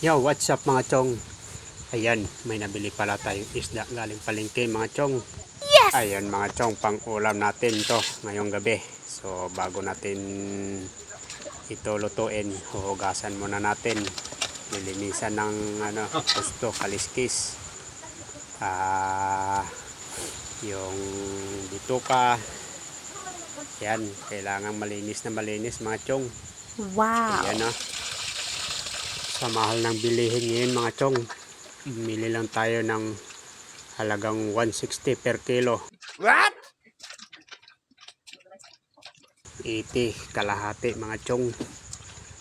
Yo, what's up mga chong? Ayan, may nabili pala tayong isda galing palengke mga chong. Yes! Ayan mga chong, pang ulam natin to ngayong gabi. So bago natin ito lutuin, huhugasan muna natin. Lilinisan ng gusto, kaliskis. Yung bituka. Yan, kailangan malinis na malinis mga chong. Wow! Ayan sa mahal ng bilihin ngayon mga chong, bumili lang tayo ng halagang 160 per kilo. What? 80 kalahati mga chong.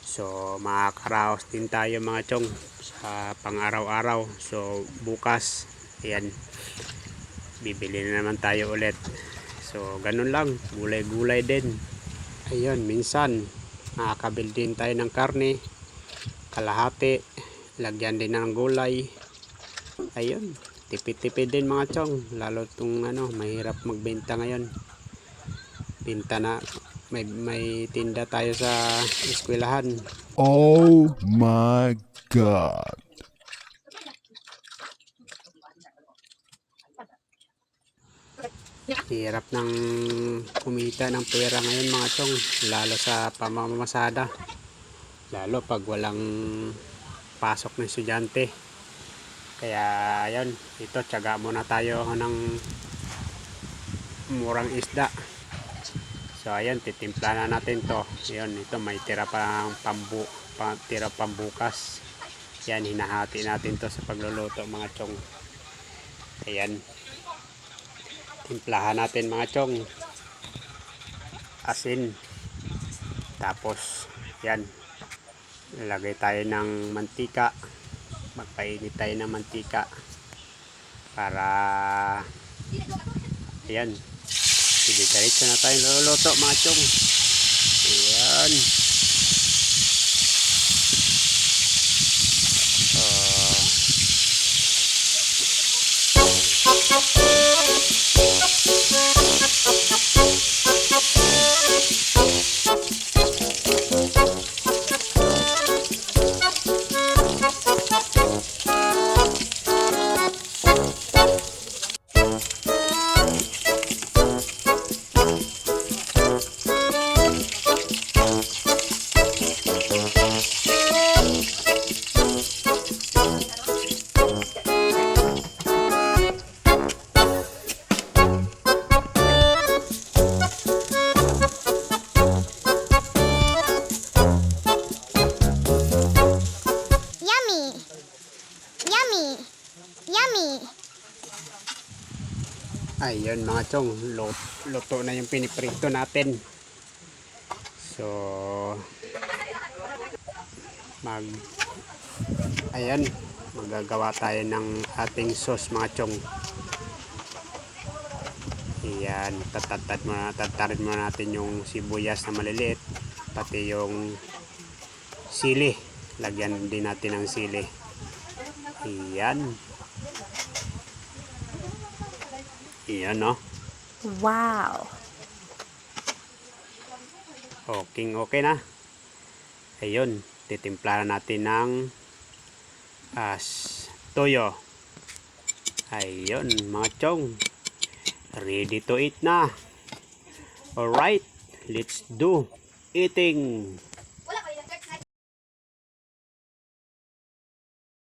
So makakaraos din tayo mga chong sa pang-araw-araw. So bukas, ayan, bibili na naman tayo ulit. So ganun lang, gulay-gulay din. Ayun, minsan nakakabil din tayo ng karne kalahati, lagyan din ng gulay. Ayun, tipid-tipid din mga chong, lalo itong mahirap magbenta ngayon. Binta na, may tinda tayo sa eskwelahan. Oh my God! Hirap ng kumita ng pera ngayon mga chong, lalo sa pamamasada, lalo pag walang pasok ng estudyante. Kaya ayun, ito tiyaga muna tayo ng murang isda. So ayun, titimpla na natin to. Ayun, ito may tira tira pambukas. Yan, hinahati natin to sa pagluluto mga chong. Ayan, timplahan natin mga chong, asin, tapos yan, lagay tayo ng mantika. Magpainit tayo ng mantika para ayan, diretso na tayo luluto mga chong. Ayan, ayun mga chong, luto na yung piniprito natin. So ayan, magagawa tayo ng ating sauce mga chong. Ayan, tatarin muna natin yung sibuyas na maliliit, pati yung sili, lagyan din natin ng sili. Ayan, ayan Wow! okay na. Ayun, titimpla natin ng toyo. Ayun mga chong, ready to eat na. Alright, let's do eating.